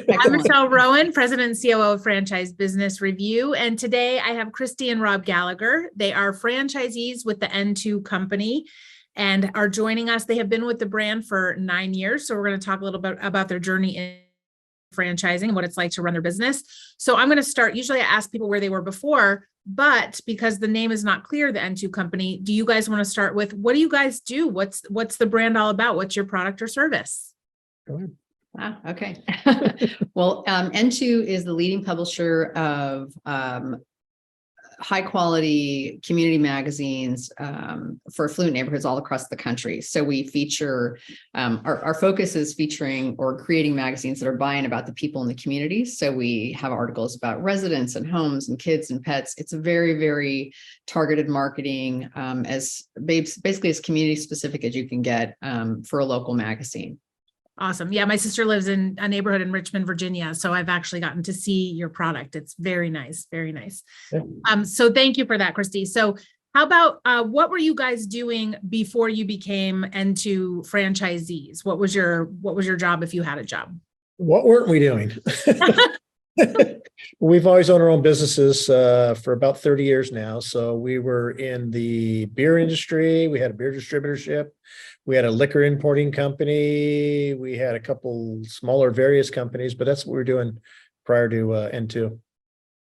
I'm Michelle Rowan, President and COO of Franchise Business Review. And today I have Christy and Rob Gallagher. They are franchisees with the N2 company and are joining us. They have been with the brand for 9 years. So we're going to talk a little bit about their journey in franchising and what it's like to run their business. So I'm going to start. Usually I ask people where they were before, but because the name is not clear, the N2 company, do you guys want to start with, what do you guys do? What's the brand all about? What's your product or service? Go ahead. Wow. Okay. Well, N2 is the leading publisher of high quality community magazines for affluent neighborhoods all across the country. So we feature, our focus is featuring or creating magazines that are by and about the people in the community. So we have articles about residents and homes and kids and pets. It's a very, very targeted marketing, as basically as community specific as you can get for a local magazine. Awesome. Yeah, my sister lives in a neighborhood in Richmond, Virginia. So I've actually gotten to see your product. It's very nice, very nice. Yeah. So thank you for that, Christy. So how about what were you guys doing before you became N2 franchisees? What was your job if you had a job? What weren't we doing? We've always owned our own businesses for about 30 years now. So we were in the beer industry. We had a beer distributorship. We had a liquor importing company. We had a couple smaller various companies, but that's what we were doing prior to N2.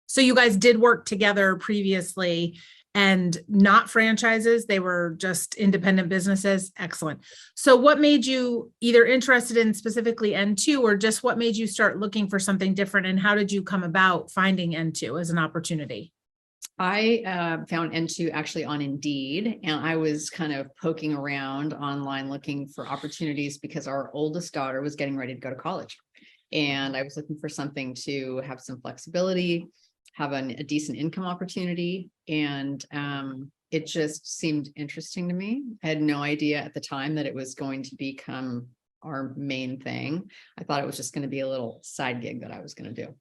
So you guys did work together previously and not franchises. They were just independent businesses. Excellent. So what made you either interested in specifically N2 or just what made you start looking for something different? And how did you come about finding N2 as an opportunity? I found N2 actually on Indeed, and I was kind of poking around online looking for opportunities because our oldest daughter was getting ready to go to college. And I was looking for something to have some flexibility, have a decent income opportunity. And it just seemed interesting to me. I had no idea at the time that it was going to become our main thing. I thought it was just going to be a little side gig that I was going to do.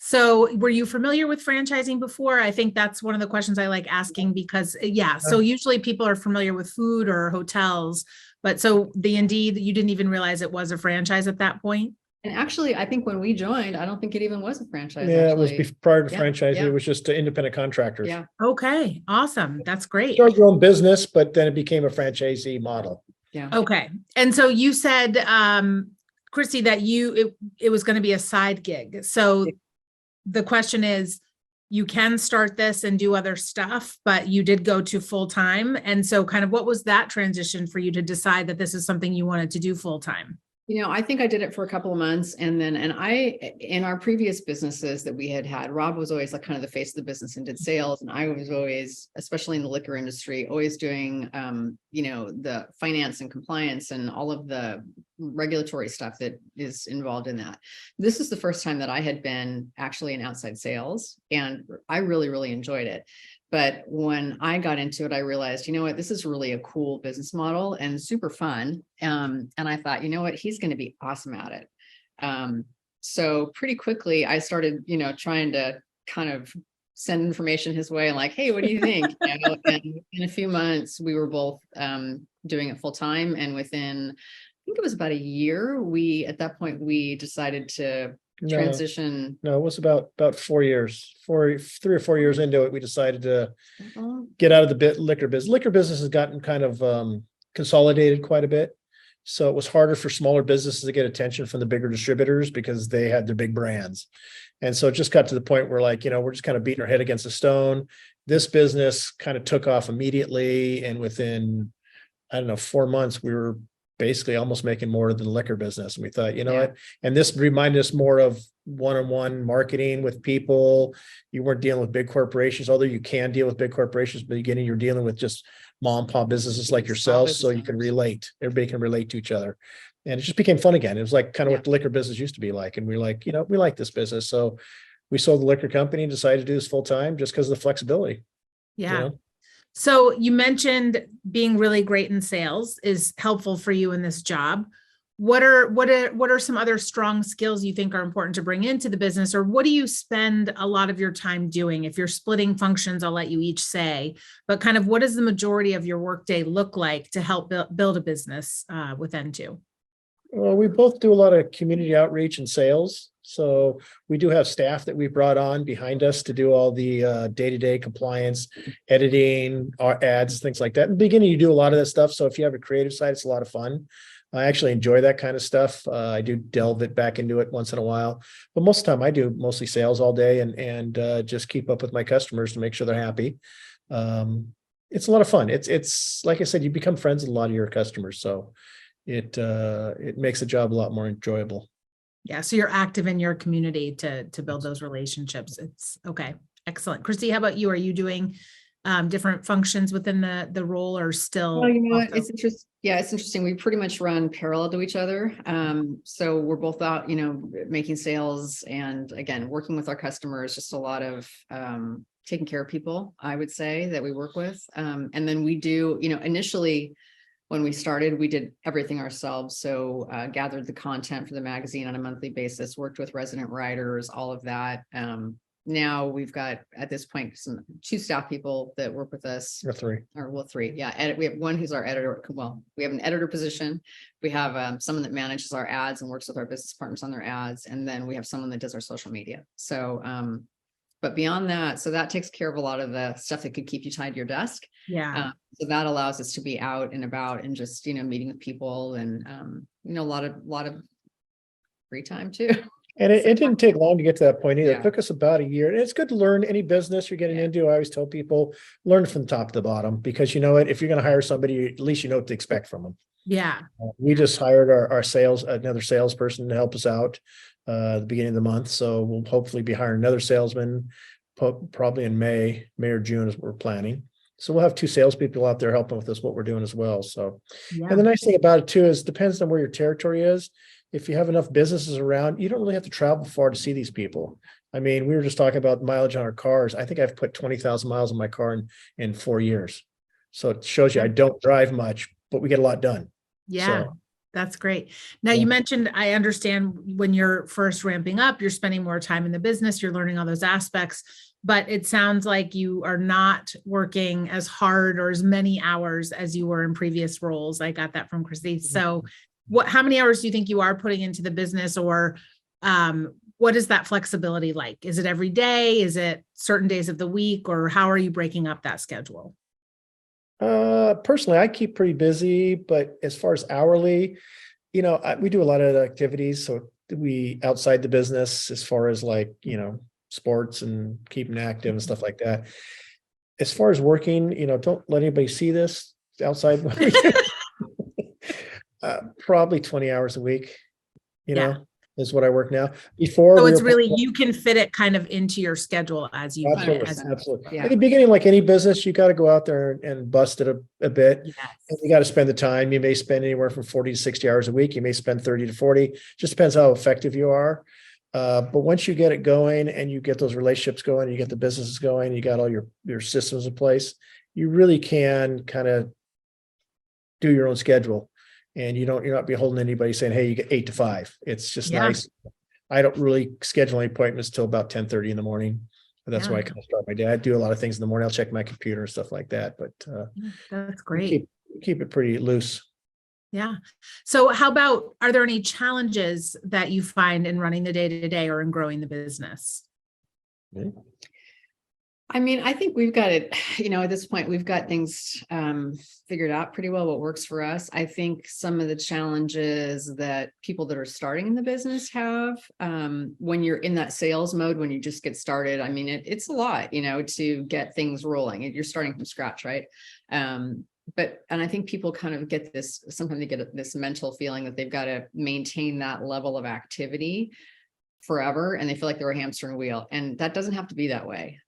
So were you familiar with franchising before? I think that's one of the questions I like asking because so usually people are familiar with food or hotels, but so the Indeed, you didn't even realize it was a franchise at that point? And actually, I think when we joined, I don't think it even was a franchise. Yeah, actually. it was prior to franchising. It was just independent contractors. Yeah. Okay. Awesome. That's great. Started your own business, but then it became a franchisee model. Yeah. Okay. And so you said, Christy, that it was going to be a side gig. So the question is, you can start this and do other stuff, but you did go to full time. And so kind of what was that transition for you to decide that this is something you wanted to do full time? You know, I think I did it for a couple of months. And in our previous businesses that we had, Rob was always like kind of the face of the business and did sales. And I was always, especially in the liquor industry, always doing, the finance and compliance and all of the regulatory stuff that is involved in that. This is the first time that I had been actually in outside sales, and I really, really enjoyed it. But when I got into it, I realized, you know what, this is really a cool business model and super fun. And I thought, you know what, he's going to be awesome at it. So pretty quickly, I started, trying to kind of send information his way and like, hey, what do you think? And in a few months, we were both doing it full time. And within, I think it was about a year, at that point, we decided to transition. No, it was about 4 years, 3 or 4 years into it, we decided to get out of the liquor business. Liquor business has gotten kind of consolidated quite a bit. So it was harder for smaller businesses to get attention from the bigger distributors because they had their big brands. And so it just got to the point where we're just kind of beating our head against a stone. This business kind of took off immediately. And within, 4 months, we were basically almost making more than the liquor business. And we thought, what? And this reminded us more of one-on-one marketing with people. You weren't dealing with big corporations, although you can deal with big corporations, but again, you're dealing with just mom and pop businesses like yourselves. So you can relate. Everybody can relate to each other. And it just became fun again. It was like kind of what the liquor business used to be like. And we're like, we like this business. So we sold the liquor company and decided to do this full time just because of the flexibility. Yeah. So you mentioned being really great in sales is helpful for you in this job. What are some other strong skills you think are important to bring into the business, or what do you spend a lot of your time doing? If you're splitting functions, I'll let you each say, but kind of what does the majority of your workday look like to help build a business with N2? Well, we both do a lot of community outreach and sales. So we do have staff that we brought on behind us to do all the day-to-day compliance, editing, our ads, things like that. In the beginning, you do a lot of that stuff. So if you have a creative side, it's a lot of fun. I actually enjoy that kind of stuff. I do delve it back into it once in a while, but most of the time I do mostly sales all day and just keep up with my customers to make sure they're happy. It's a lot of fun. It's like I said, you become friends with a lot of your customers. So it makes the job a lot more enjoyable. Yeah. So you're active in your community to build those relationships. It's okay. Excellent. Christy, how about you? Are you doing different functions within the role or still? Well, you know what? also- It's interesting. Yeah, it's interesting. We pretty much run parallel to each other. So we're both out, making sales and again, working with our customers, just a lot of taking care of people, I would say, that we work with. And then we do, initially when we started, we did everything ourselves. So gathered the content for the magazine on a monthly basis, worked with resident writers, all of that. Now we've got at this point two staff people that work with us, Or three. three. Yeah, we have one who's our editor. Well, we have an editor position. We have someone that manages our ads and works with our business partners on their ads, and then we have someone that does our social media. So, but beyond that, so that takes care of a lot of the stuff that could keep you tied to your desk. Yeah. So that allows us to be out and about and just meeting with people and a lot of free time too. And it didn't take long to get to that point either. Yeah. It took us about a year. And it's good to learn any business you're getting into. I always tell people, learn from the top to the bottom, because you know what, if you're going to hire somebody, at least you know what to expect from them. Yeah. We just hired another salesperson to help us out at the beginning of the month. So we'll hopefully be hiring another salesman probably in May or June is what we're planning. So we'll have two salespeople out there helping with us, what we're doing as well. So, Yeah. and the nice thing about it too is depends on where your territory is. If you have enough businesses around, you don't really have to travel far to see these people. I mean, we were just talking about mileage on our cars. I think I've put 20,000 miles on my car in 4 years. So it shows you I don't drive much, but we get a lot done. Yeah. So, That's great. Now Yeah. you mentioned, I understand when you're first ramping up, you're spending more time in the business, you're learning all those aspects, but it sounds like you are not working as hard or as many hours as you were in previous roles. I got that from Christy. So how many hours do you think you are putting into the business, or what is that flexibility like? Is it every day? Is it certain days of the week, or how are you breaking up that schedule? Personally, I keep pretty busy, but as far as hourly, we do a lot of activities. So we outside the business as far as sports and keeping active and stuff like that. As far as working, don't let anybody see this outside. Probably 20 hours a week, is what I work now. Before, So it's really, you can fit it kind of into your schedule as you. Absolutely. Yeah. At the beginning, like any business, you got to go out there and bust it a bit. Yes. And you got to spend the time. You may spend anywhere from 40 to 60 hours a week. You may spend 30 to 40. Just depends how effective you are. But once you get it going and you get those relationships going, you get the businesses going, you got all your systems in place, you really can kind of do your own schedule. And you're not beholden to anybody saying, hey, you get 8 to 5. It's just nice. I don't really schedule any appointments till about 10:30 in the morning. That's why I kind of start my day. I do a lot of things in the morning. I'll check my computer and stuff like that. But that's great. Keep it pretty loose. Yeah. So are there any challenges that you find in running the day-to-day or in growing the business? Mm-hmm. I mean, I think we've got it, at this point, we've got things figured out pretty well, what works for us. I think some of the challenges that people that are starting in the business have, when you're in that sales mode, when you just get started, I mean, it's a lot, to get things rolling. You're starting from scratch, right? And I think people kind of get this, sometimes they get this mental feeling that they've got to maintain that level of activity forever, and they feel like they're a hamster in a wheel, and that doesn't have to be that way.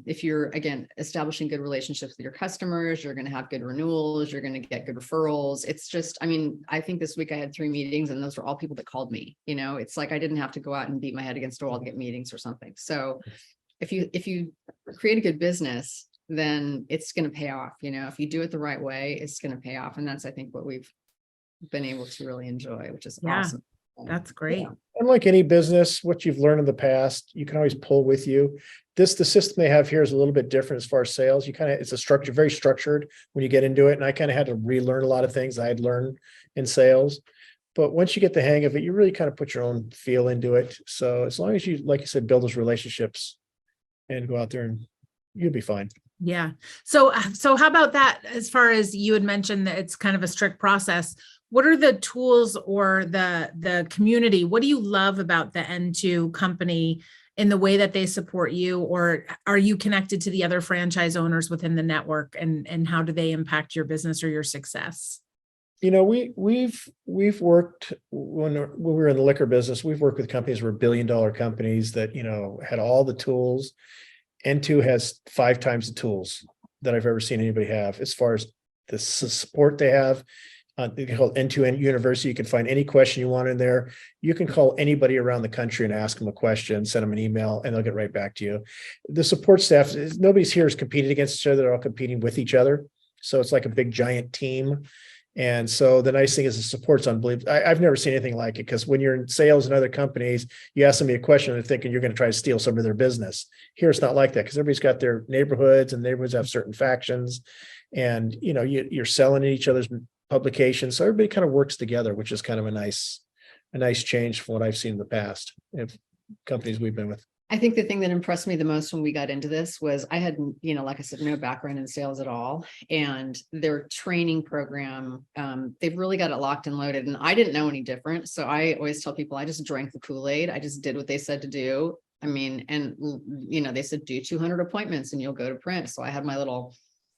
If you're, again, establishing good relationships with your customers, you're going to have good renewals, you're going to get good referrals. It's just, I think this week I had 3 meetings, and those were all people that called me. It's like I didn't have to go out and beat my head against a wall to get meetings or something. So if you create a good business, then it's going to pay off. If you do it the right way, it's going to pay off. And that's, I think, what we've been able to really enjoy, which is awesome. That's great. Yeah. And like any business, what you've learned in the past, you can always pull with you. The system they have here is a little bit different as far as sales. It's very structured when you get into it. And I kind of had to relearn a lot of things I had learned in sales. But once you get the hang of it, you really kind of put your own feel into it. So as long as you, like you said, build those relationships and go out there and you'll be fine. Yeah. So how about that? As far as you had mentioned that it's kind of a strict process, what are the tools or the community? What do you love about the N2 company in the way that they support you? Or are you connected to the other franchise owners within the network, and how do they impact your business or your success? You know, we've worked when we were in the liquor business, we've worked with companies that were $1 billion companies that, you know, had all the tools. N2 has 5 times the tools that I've ever seen anybody have as far as the support they have. They call it N2 University. You can find any question you want in there. You can call anybody around the country and ask them a question, send them an email, and they'll get right back to you. The support staff, nobody's here is competing against each other. They're all competing with each other. So it's like a big giant team. And so the nice thing is the support's unbelievable. I've never seen anything like it, because when you're in sales and other companies, you ask somebody a question, they're thinking you're going to try to steal some of their business. Here, it's not like that, because everybody's got their neighborhoods, and neighborhoods have certain factions, and you know, you're selling in each other's publications. So everybody kind of works together, which is kind of a nice change from what I've seen in the past of companies we've been with. I think the thing that impressed me the most when we got into this was I had, you know, like I said, no background in sales at all. And their training program, they've really got it locked and loaded. And I didn't know any different. So I always tell people I just drank the Kool-Aid. I just did what they said to do. I mean, and, you know, they said do 200 appointments and you'll go to print. So I had my little,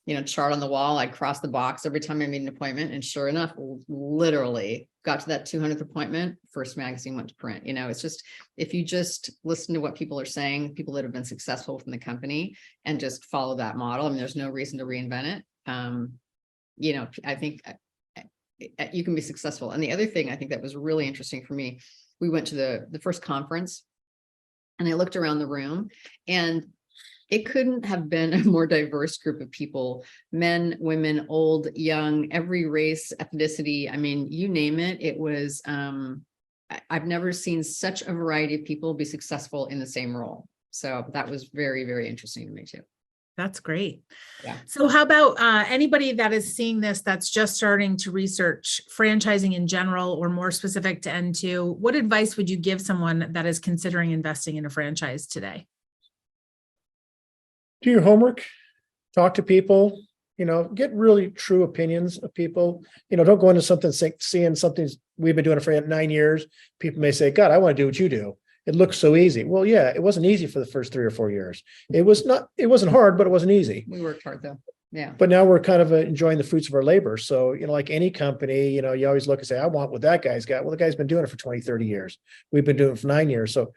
you know, chart on the wall. I'd cross the box every time I made an appointment. And sure enough, literally got to that 200th appointment, first magazine went to print. You know, it's just, if you just listen to what people are saying, people that have been successful within the company, and just follow that model, I mean, there's no reason to reinvent it. You know, I think you can be successful. And the other thing I think that was really interesting for me, we went to the first conference and I looked around the room, and it couldn't have been a more diverse group of people, men, women, old, young, every race, ethnicity. I mean, you name it. It was, I've never seen such a variety of people be successful in the same role. So that was very, very interesting to me too. That's great. Yeah. So how about anybody that is seeing this, that's just starting to research franchising in general, or more specific to N2, what advice would you give someone that is considering investing in a franchise today? Do your homework, talk to people, you know, get really true opinions of people. You know, don't go into something seeing something we've been doing it for 9 years. People may say, God, I want to do what you do. It looks so easy. Well, yeah, it wasn't easy for the first 3 or 4 years. It wasn't hard, but it wasn't easy. We worked hard though. Yeah. But now we're kind of enjoying the fruits of our labor. So, you know, like any company, you know, you always look and say, I want what that guy's got. Well, the guy's been doing it for 20, 30 years. We've been doing it for 9 years. So,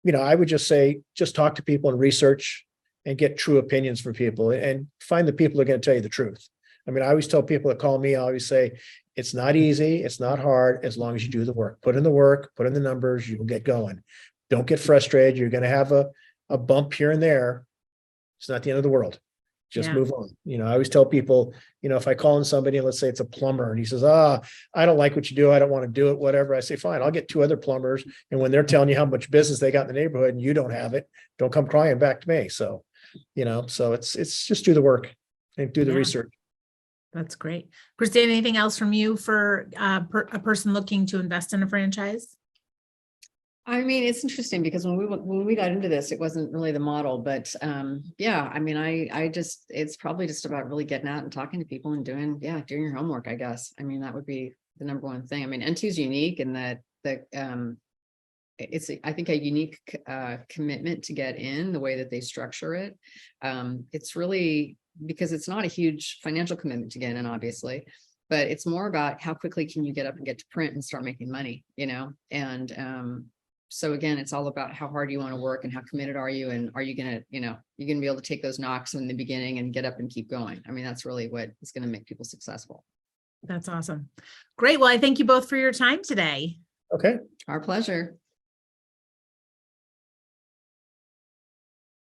you know, I would just say, just talk to people and research and get true opinions from people, and find the people who are going to tell you the truth. I mean, I always tell people that call me, I always say, it's not easy. It's not hard, as long as you do the work. Put in the work, put in the numbers, you will get going. Don't get frustrated. You're going to have a bump here and there. It's not the end of the world. Just move on. You know, I always tell people, you know, if I call in somebody and let's say it's a plumber and he says, I don't like what you do, I don't want to do it, whatever. I say, fine, I'll get 2 other plumbers. And when they're telling you how much business they got in the neighborhood and you don't have it, don't come crying back to me. So, you know, so it's just do the work and do the research. That's great. Christy, anything else from you for a person looking to invest in a franchise? I mean, it's interesting because when we got into this, it wasn't really the model, but yeah, I mean, I just, it's probably just about really getting out and talking to people and doing your homework, I guess. I mean, that would be the number one thing. I mean, N2 is unique in that it's, I think, a unique commitment to get in the way that they structure it. It's really, because it's not a huge financial commitment to get in, obviously, but it's more about how quickly can you get up and get to print and start making money, you know? And so again, it's all about how hard you want to work and how committed are you, and are you going to, you know, you're going to be able to take those knocks in the beginning and get up and keep going. I mean, that's really what is going to make people successful. That's awesome. Great. Well, I thank you both for your time today. Okay. Our pleasure.